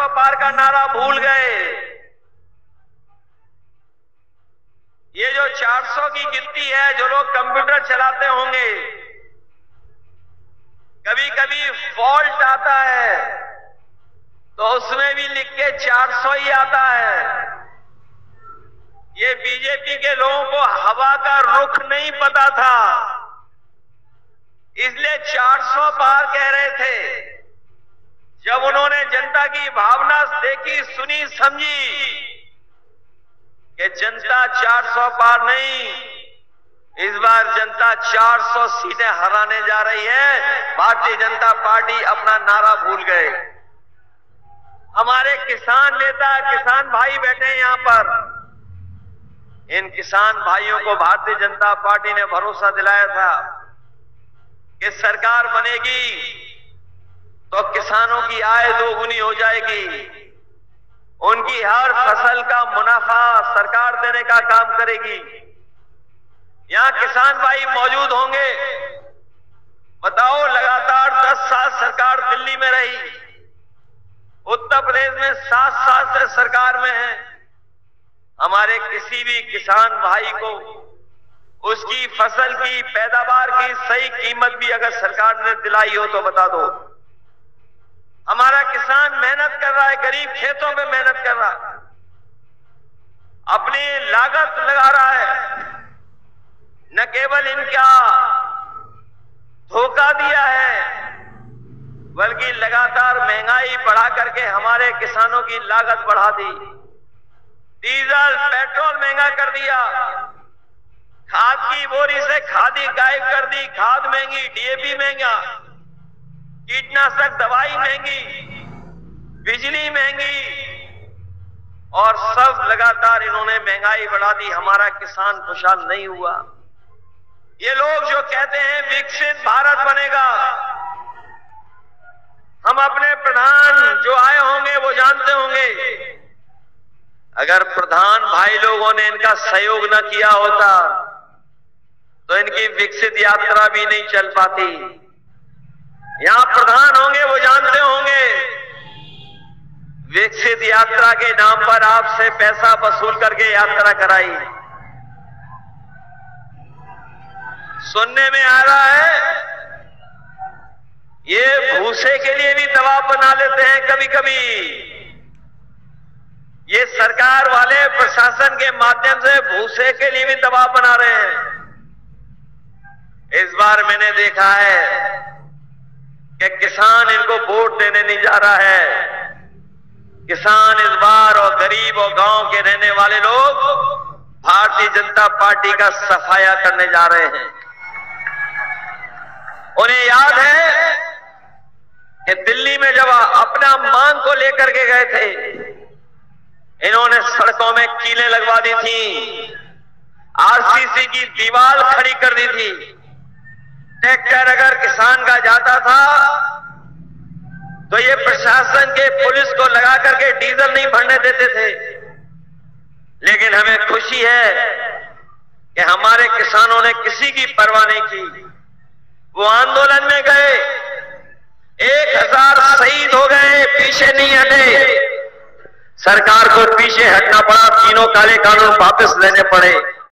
400 पार का नारा भूल गए। ये जो 400 की गिनती है, जो लोग कंप्यूटर चलाते होंगे, कभी कभी फॉल्ट आता है तो उसमें भी लिख के 400 ही आता है। ये बीजेपी के लोगों को हवा का रुख नहीं पता था, इसलिए 400 पार कह रहे थे। जब उन्होंने जनता की भावना देखी, सुनी, समझी कि जनता 400 पार नहीं, इस बार जनता 400 सीटें हराने जा रही है, भारतीय जनता पार्टी अपना नारा भूल गए। हमारे किसान नेता, किसान भाई बैठे हैं यहां पर। इन किसान भाइयों को भारतीय जनता पार्टी ने भरोसा दिलाया था कि सरकार बनेगी तो किसानों की आय दोगुनी हो जाएगी, उनकी हर फसल का मुनाफा सरकार देने का काम करेगी। यहां किसान भाई मौजूद होंगे। बताओ, लगातार 10 साल सरकार दिल्ली में रही, उत्तर प्रदेश में 7 साल से सरकार में है। हमारे किसी भी किसान भाई को उसकी फसल की पैदावार की सही कीमत भी अगर सरकार ने दिलाई हो तो बता दो। हमारा किसान मेहनत कर रहा है, गरीब खेतों में मेहनत कर रहा है, अपनी लागत लगा रहा है। न केवल इनका धोखा दिया है, बल्कि लगातार महंगाई बढ़ा करके हमारे किसानों की लागत बढ़ा दी। डीजल, पेट्रोल महंगा कर दिया, खाद की बोरी से खादी गायब कर दी, खाद महंगी, डीएपी महंगा, कीटनाशक दवाई महंगी, बिजली महंगी, और सब लगातार इन्होंने महंगाई बढ़ा दी। हमारा किसान खुशहाल नहीं हुआ। ये लोग जो कहते हैं विकसित भारत बनेगा, हम अपने प्रधान जो आए होंगे वो जानते होंगे, अगर प्रधान भाई लोगों ने इनका सहयोग न किया होता तो इनकी विकसित यात्रा भी नहीं चल पाती। यहां प्रधान होंगे वो जानते होंगे, विकसित यात्रा के नाम पर आपसे पैसा वसूल करके यात्रा कराई। सुनने में आ रहा है ये भूसे के लिए भी दबाव बना लेते हैं कभी कभी। ये सरकार वाले प्रशासन के माध्यम से भूसे के लिए भी दबाव बना रहे हैं। इस बार मैंने देखा है कि किसान इनको वोट देने नहीं जा रहा है। किसान इस बार और गरीब और गांव के रहने वाले लोग भारतीय जनता पार्टी का सफाया करने जा रहे हैं। उन्हें याद है कि दिल्ली में जब अपना मांग को लेकर के गए थे, इन्होंने सड़कों में कीलें लगवा दी थी, आरसीसी की दीवार खड़ी कर दी थी। ट्रैक्टर अगर किसान का जाता था तो ये प्रशासन के पुलिस को लगा करके डीजल नहीं भरने देते थे। लेकिन हमें खुशी है कि हमारे किसानों ने किसी की परवाह नहीं की। वो आंदोलन में गए, 1000 शहीद हो गए, पीछे नहीं हटे। सरकार को पीछे हटना पड़ा, तीनों काले कानून वापस लेने पड़े।